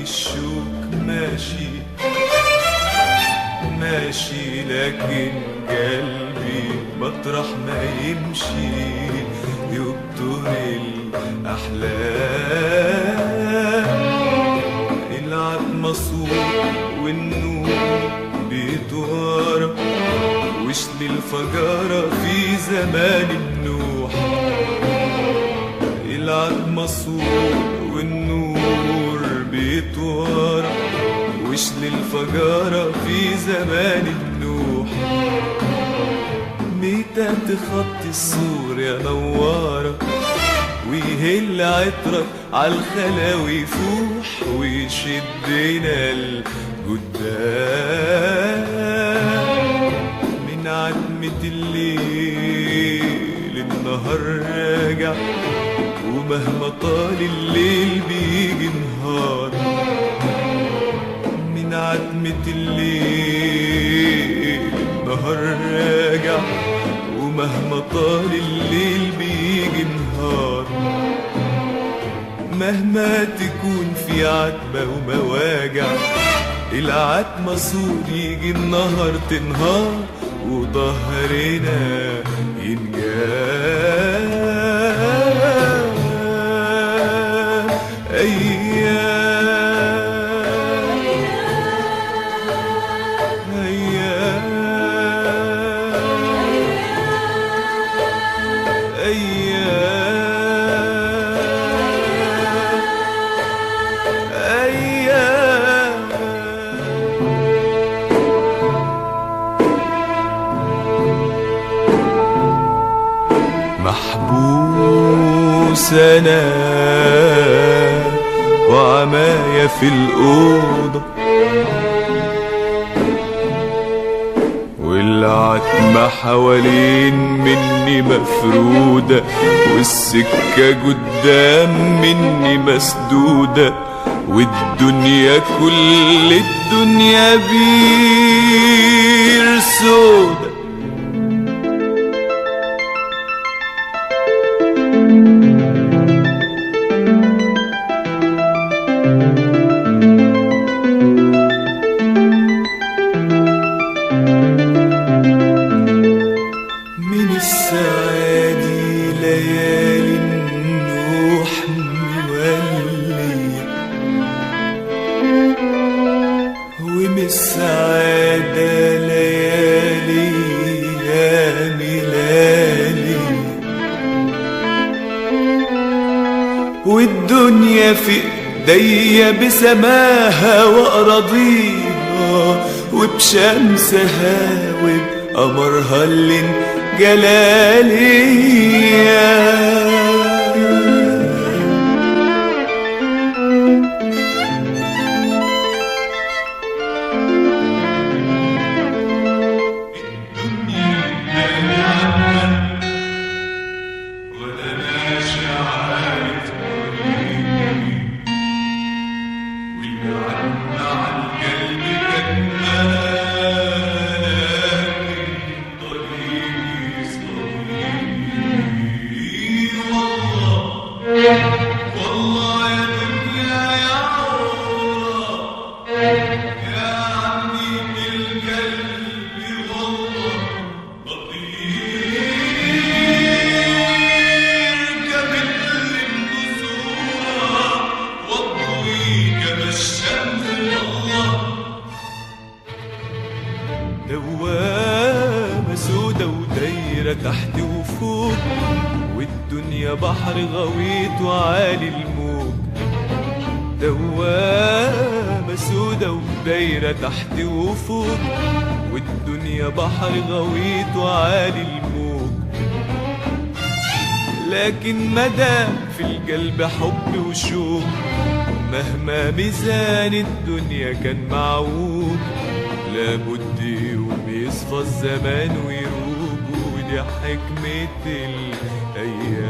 الشوك ماشي ماشي، لكن قلبي مطرح ما يمشي يبطل الأحلام. العتمة صوت والنور بيتوارى، وشل الفجارة في زمان النوح. العتمة صوت والنور بيتوارى، وشل الفجارة في زمان النوح. ميتة تخطي السور يا نوارة، ويهل عطرك عالخلاوي يفوح، ويشدنا لقدام. من عتمة الليل النهار راجع، ومهما طال الليل بيجي نهار. من عتمة الليل النهار راجع، ومهما طال الليل بيجي نهار. مهما تكون في عتمة ومواجع، العتمة سور يجي النهار تنهار، وظهرنا ينجاب. أيام أيام أيام محبوس أنا وعمايا في الأوضة، والعتمة حوالين مني مفرودة، والسكة قدام مني مسدودة، والدنيا كل الدنيا بير سودة. من السعادة ليالي النوح مولية، ومن السعادة ليالي يا ملالي، والدنيا في ايديا بسماها وأراضيها، وبشمسها وبقمرها اللي جلالية. والله يا دنيا يا عمرة، يا عمي بالقلب والله بطير كمثل النسورة، والضوي كما الشمس والله. دوامة سودة ودايرة تحت وفوق، والدنيا بحر غويط وعالي الموج. دوامة سودة ودايرة تحت وفوق، والدنيا بحر غويط وعالي الموج. لكن مدام في القلب حب وشوق، مهما ميزان الدنيا كان معوج، لابد يوم يصفى الزمان ويروج، ودي حكمة الأيام.